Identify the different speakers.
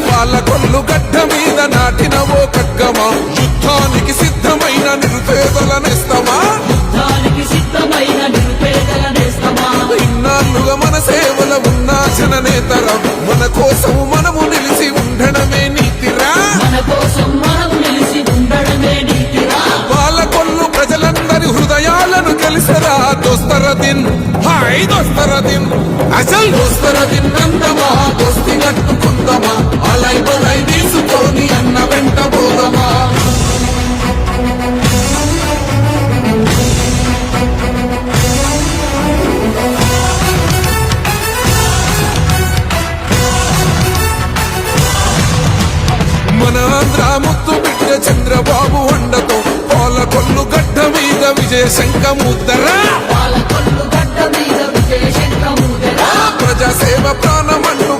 Speaker 1: పాలకొల్లు గడ్డ మీద నాటిన ఓ ఖడ్గమా యుద్ధానికి సిద్ధమైన నిరుపేదల నేస్తమా ఇన్నాళ్ళుగా మన సేవల ఉన్న జననేతరా మన కోసం మనము నిలిచి ఉండడమే నీతిరా పాలకొల్లు ప్రజలందరి హృదయాలను గెలిసరా దోస్తరదిన్ హాయ్ దోస్తరదిన్ అసలు దోస్తరదిన్ నందమా దోస్తి కట్టుకుందమా అలై బలై తీసుకొని అన్న వెంట పోదమా మన ఆంధ్ర ముత్తు బిడ్డ చంద్రబాబు అండతో పాలకొల్లు గడ్డ మీద విజయ శంఖ ముద్దరా ప్రజాసేవ ప్రాణమంటూ